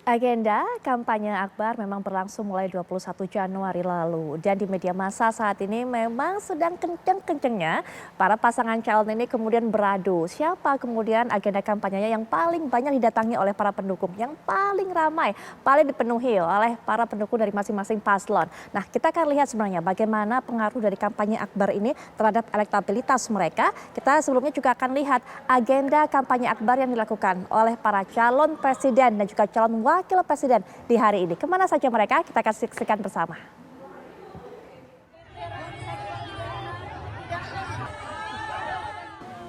Agenda kampanye akbar memang berlangsung mulai 21 Januari lalu dan di media massa saat ini memang sedang kenceng-kencengnya para pasangan calon ini kemudian beradu siapa kemudian agenda kampanyenya yang paling banyak didatangi oleh para pendukung, yang paling ramai, paling dipenuhi oleh para pendukung dari masing-masing paslon. Nah, kita akan lihat sebenarnya bagaimana pengaruh dari kampanye akbar ini terhadap elektabilitas mereka. Kita sebelumnya juga akan lihat agenda kampanye akbar yang dilakukan oleh para calon presiden dan juga calon wakil presiden di hari ini. Kemana saja mereka? Kita akan saksikan bersama.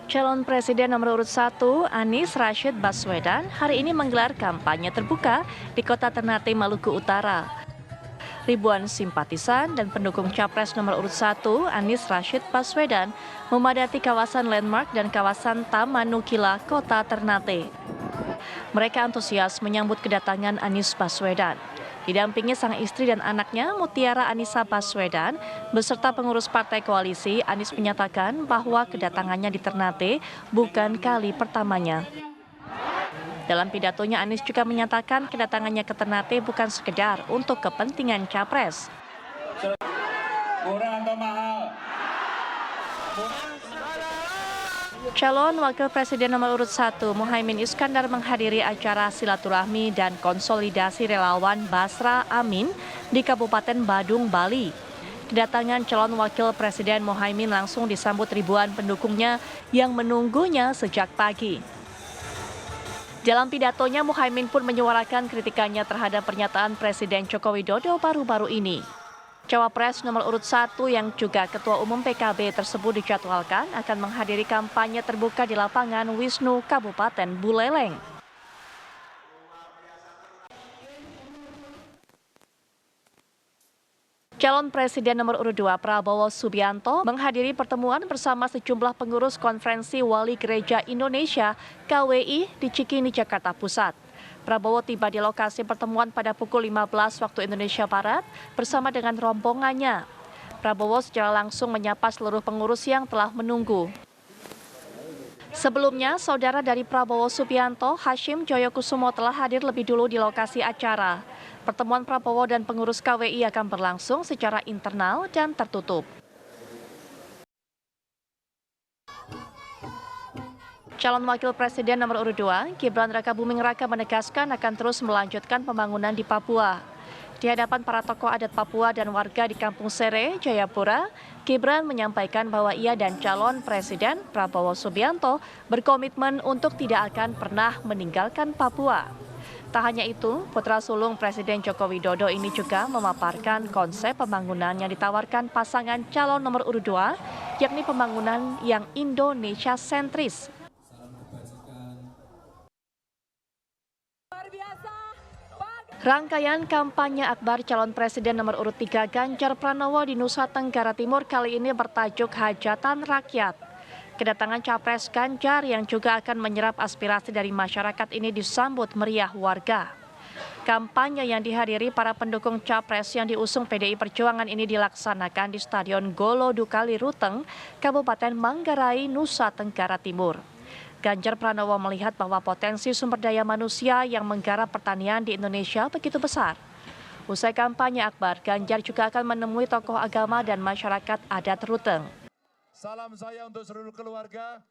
Calon Presiden nomor urut 1, Anies Rashid Baswedan, hari ini menggelar kampanye terbuka di kota Ternate, Maluku Utara. Ribuan simpatisan dan pendukung Capres nomor urut 1, Anies Rashid Baswedan, memadati kawasan landmark dan kawasan Taman Nukila, kota Ternate. Mereka antusias menyambut kedatangan Anies Baswedan. Didampingi sang istri dan anaknya, Mutiara Anissa Baswedan, beserta pengurus partai koalisi, Anies menyatakan bahwa kedatangannya di Ternate bukan kali pertamanya. Dalam pidatonya, Anies juga menyatakan kedatangannya ke Ternate bukan sekedar untuk kepentingan Capres. Murah atau mahal? Calon Wakil Presiden nomor urut 1, Muhaimin Iskandar menghadiri acara silaturahmi dan konsolidasi relawan Basra Amin di Kabupaten Badung, Bali. Kedatangan calon Wakil Presiden Muhaimin langsung disambut ribuan pendukungnya yang menunggunya sejak pagi. Dalam pidatonya, Muhaimin pun menyuarakan kritikannya terhadap pernyataan Presiden Joko Widodo baru-baru ini. Cawapres nomor urut 1 yang juga Ketua Umum PKB tersebut dijadwalkan akan menghadiri kampanye terbuka di lapangan Wisnu, Kabupaten Buleleng. Calon Presiden nomor urut 2 Prabowo Subianto menghadiri pertemuan bersama sejumlah pengurus Konferensi Wali Gereja Indonesia KWI di Cikini, Jakarta Pusat. Prabowo tiba di lokasi pertemuan pada pukul 15 waktu Indonesia Barat bersama dengan rombongannya. Prabowo secara langsung menyapa seluruh pengurus yang telah menunggu. Sebelumnya, saudara dari Prabowo Subianto, Hashim Joyokusumo telah hadir lebih dulu di lokasi acara. Pertemuan Prabowo dan pengurus KWI akan berlangsung secara internal dan tertutup. Calon Wakil Presiden nomor urut 2, Gibran Rakabuming Raka menegaskan akan terus melanjutkan pembangunan di Papua. Di hadapan para tokoh adat Papua dan warga di Kampung Sere, Jayapura, Gibran menyampaikan bahwa ia dan calon Presiden Prabowo Subianto berkomitmen untuk tidak akan pernah meninggalkan Papua. Tak hanya itu, putra sulung Presiden Joko Widodo ini juga memaparkan konsep pembangunan yang ditawarkan pasangan calon nomor urut 2, yakni pembangunan yang Indonesia sentris. Rangkaian kampanye akbar calon presiden nomor urut 3 Ganjar Pranowo di Nusa Tenggara Timur kali ini bertajuk Hajatan Rakyat. Kedatangan Capres Ganjar yang juga akan menyerap aspirasi dari masyarakat ini disambut meriah warga. Kampanye yang dihadiri para pendukung Capres yang diusung PDI Perjuangan ini dilaksanakan di Stadion Golo Dukali Ruteng, Kabupaten Manggarai, Nusa Tenggara Timur. Ganjar Pranowo melihat bahwa potensi sumber daya manusia yang menggarap pertanian di Indonesia begitu besar. Usai kampanye akbar, Ganjar juga akan menemui tokoh agama dan masyarakat adat Ruteng. Salam saya untuk seluruh keluarga.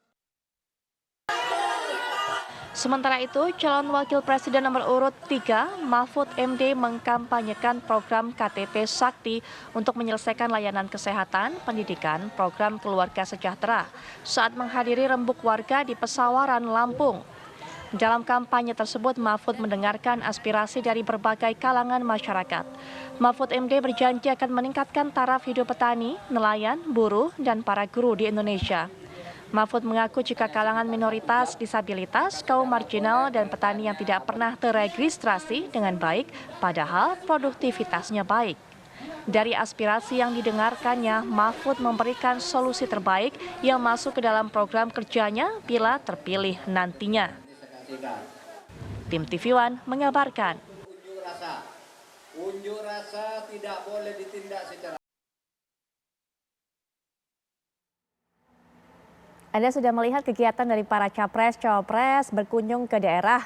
Sementara itu, calon Wakil Presiden nomor urut 3, Mahfud MD mengkampanyekan program KTP Sakti untuk menyelesaikan layanan kesehatan, pendidikan, program keluarga sejahtera saat menghadiri rembuk warga di Pesawaran, Lampung. Dalam kampanye tersebut, Mahfud mendengarkan aspirasi dari berbagai kalangan masyarakat. Mahfud MD berjanji akan meningkatkan taraf hidup petani, nelayan, buruh, dan para guru di Indonesia. Mahfud mengaku jika kalangan minoritas, disabilitas, kaum marginal, dan petani yang tidak pernah terregistrasi dengan baik, padahal produktivitasnya baik. Dari aspirasi yang didengarkannya, Mahfud memberikan solusi terbaik yang masuk ke dalam program kerjanya bila terpilih nantinya. Tim TV One mengabarkan. Unjuk rasa tidak boleh ditindak secara. Anda sudah melihat kegiatan dari para capres-cawapres berkunjung ke daerah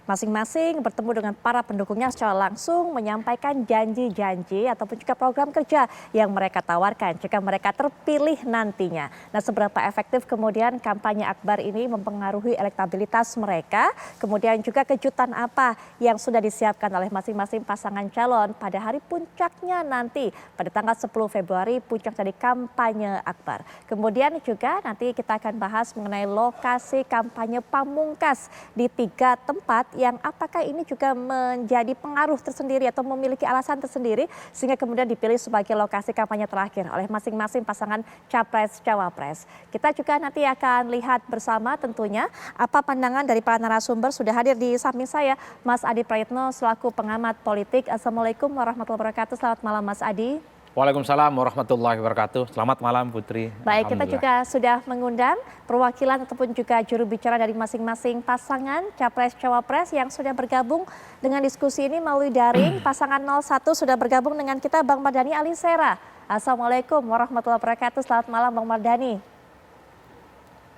Masing-masing bertemu dengan para pendukungnya secara langsung menyampaikan janji-janji ataupun juga program kerja yang mereka tawarkan jika mereka terpilih nantinya. Nah, seberapa efektif kemudian kampanye akbar ini mempengaruhi elektabilitas mereka, kemudian juga kejutan apa yang sudah disiapkan oleh masing-masing pasangan calon pada hari puncaknya nanti pada tanggal 10 Februari puncak dari kampanye akbar. Kemudian juga nanti kita akan bahas mengenai lokasi kampanye pamungkas di 3 tempat yang apakah ini juga menjadi pengaruh tersendiri atau memiliki alasan tersendiri sehingga kemudian dipilih sebagai lokasi kampanye terakhir oleh masing-masing pasangan capres-cawapres. Kita juga nanti akan lihat bersama tentunya apa pandangan dari para narasumber. Sudah hadir di samping saya Mas Adi Prayitno selaku pengamat politik. Assalamualaikum warahmatullahi wabarakatuh. Selamat malam Mas Adi. Waalaikumsalam warahmatullahi wabarakatuh. Selamat malam Putri. Baik, kita juga sudah mengundang perwakilan ataupun juga juru bicara dari masing-masing pasangan capres-cawapres yang sudah bergabung dengan diskusi ini melalui daring. Pasangan 01 sudah bergabung dengan kita Bang Mardhani Alisera. Assalamualaikum warahmatullahi wabarakatuh. Selamat malam Bang Mardhani.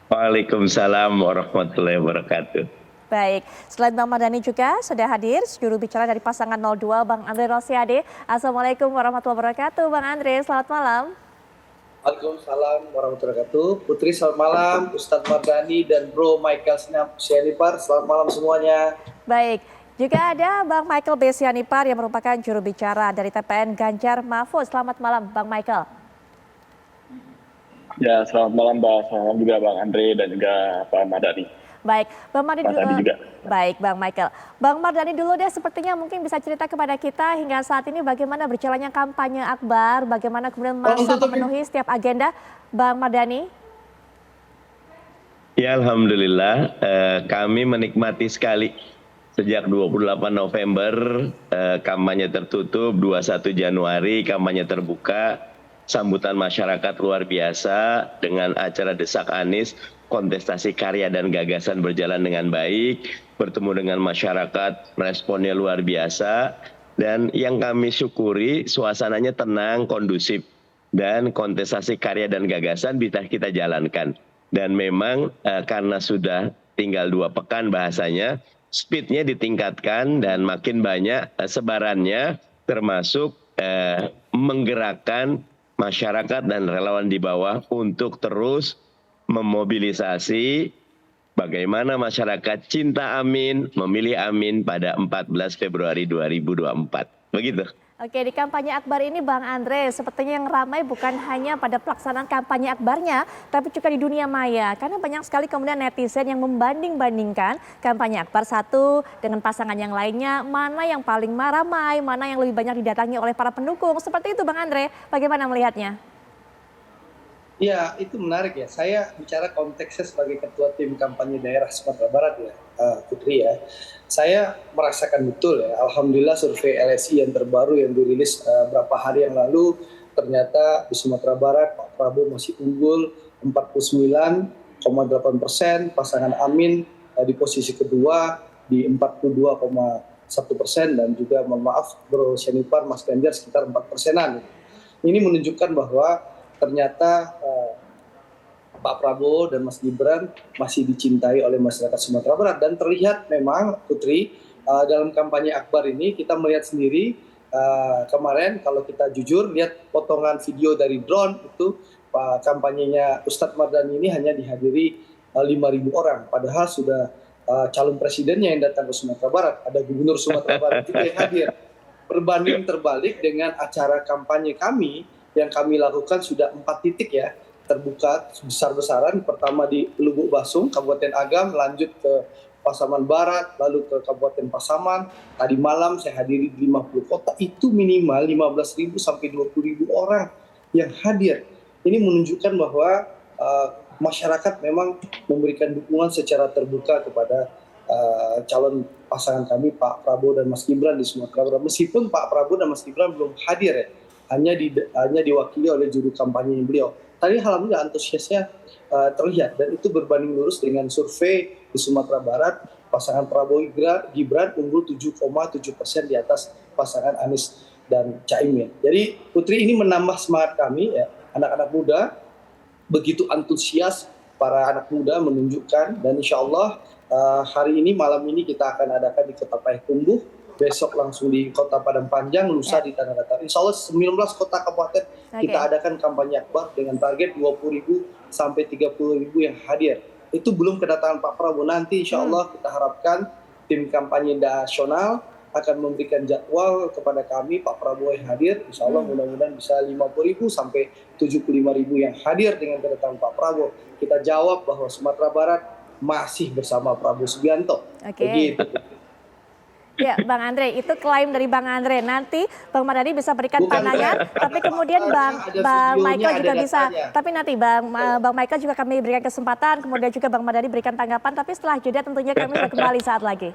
Waalaikumsalam warahmatullahi wabarakatuh. Baik, selain Bang Mardhani juga sudah hadir juru bicara dari pasangan 02 Bang Andre Rosiade. Assalamualaikum warahmatullahi wabarakatuh Bang Andre, selamat malam. Waalaikumsalam warahmatullahi wabarakatuh. Putri selamat malam, Ustadz Mardhani dan Bro Michael Sianipar, selamat malam semuanya. Baik, juga ada Bang Michael B. Sianipar yang merupakan juru bicara dari TPN Ganjar Mahfud. Selamat malam Bang Michael. Ya, selamat malam Mbak. Selamat malam juga Bang Andre dan juga Pak Mardhani. Baik, Bang Mardhani juga. Baik, Bang Michael. Bang Mardhani dulu deh, sepertinya mungkin bisa cerita kepada kita hingga saat ini bagaimana berjalannya kampanye akbar, bagaimana kemudian masa memenuhi setiap agenda, Bang Mardhani. Ya, alhamdulillah kami menikmati sekali sejak 28 November kampanye tertutup, 21 Januari kampanye terbuka, sambutan masyarakat luar biasa dengan acara Desak Anies. Kontestasi karya dan gagasan berjalan dengan baik, bertemu dengan masyarakat, responnya luar biasa, dan yang kami syukuri suasananya tenang, kondusif, dan kontestasi karya dan gagasan bisa kita jalankan. Dan memang karena sudah tinggal 2 pekan bahasanya, speednya ditingkatkan dan makin banyak sebarannya, termasuk menggerakkan masyarakat dan relawan di bawah untuk terus memobilisasi bagaimana masyarakat cinta Amin, memilih Amin pada 14 Februari 2024. Begitu. Oke, di kampanye akbar ini Bang Andre, sepertinya yang ramai bukan hanya pada pelaksanaan kampanye akbarnya, tapi juga di dunia maya. Karena banyak sekali kemudian netizen yang membanding-bandingkan kampanye akbar satu dengan pasangan yang lainnya, mana yang paling ramai, mana yang lebih banyak didatangi oleh para pendukung. Seperti itu Bang Andre, bagaimana melihatnya? Ya, itu menarik ya. Saya bicara konteksnya sebagai ketua tim kampanye daerah Sumatera Barat ya, Putri ya. Saya merasakan betul ya, alhamdulillah survei LSI yang terbaru yang dirilis beberapa hari yang lalu, ternyata di Sumatera Barat Pak Prabowo masih unggul 49,8%, pasangan Amin di posisi kedua di 42,1% dan juga mohon maaf Bro Sianipar Mas Ganjar sekitar 4%-an. Ini menunjukkan bahwa ternyata Pak Prabowo dan Mas Gibran masih dicintai oleh masyarakat Sumatera Barat. Dan terlihat memang Putri dalam kampanye akbar ini kita melihat sendiri kemarin kalau kita jujur lihat potongan video dari drone itu kampanyenya Ustadz Mardhani ini hanya dihadiri 5.000 orang. Padahal sudah calon presidennya yang datang ke Sumatera Barat. Ada gubernur Sumatera Barat juga yang hadir. Berbanding terbalik dengan acara kampanye kami yang kami lakukan sudah 4 titik ya, terbuka besar-besaran. Pertama di Lubuk Basung, Kabupaten Agam, lanjut ke Pasaman Barat, lalu ke Kabupaten Pasaman. Tadi malam saya hadiri di 50 kota, itu minimal 15.000 sampai 20.000 orang yang hadir. Ini menunjukkan bahwa masyarakat memang memberikan dukungan secara terbuka kepada calon pasangan kami Pak Prabowo dan Mas Gibran di Sumatera Barat. Meskipun Pak Prabowo dan Mas Gibran belum hadir ya, hanya diwakili oleh juru kampanye beliau. Tadi alhamdulillah antusiasnya terlihat dan itu berbanding lurus dengan survei di Sumatera Barat. Pasangan Prabowo Gibran unggul 7,7% di atas pasangan Anies dan Caimin. Jadi Putri, ini menambah semangat kami ya, anak-anak muda begitu antusias para anak muda menunjukkan, dan insya Allah Hari ini, malam ini kita akan adakan di Kota Payakumbuh, besok langsung di Kota Padang Panjang, lusa di Tanah Datar. Insya Allah 19 kota kabupaten kita adakan kampanye akbar dengan target 20.000 sampai 30.000 yang hadir. Itu belum kedatangan Pak Prabowo. Nanti insya Allah kita harapkan tim kampanye nasional akan memberikan jadwal kepada kami, Pak Prabowo yang hadir. Insya Allah mudah-mudahan bisa 50.000 sampai 75.000 yang hadir dengan kedatangan Pak Prabowo. Kita jawab bahwa Sumatera Barat masih bersama Prabowo Subianto. Begitu. Ya, Bang Andre, itu klaim dari Bang Andre. Nanti Bang Mardhani bisa berikan pandangan, tapi kemudian Bang Michael juga bisa. Tapi nanti Bang Michael juga kami berikan kesempatan, kemudian juga Bang Mardhani berikan tanggapan. Tapi setelah jeda tentunya kami sudah kembali saat lagi.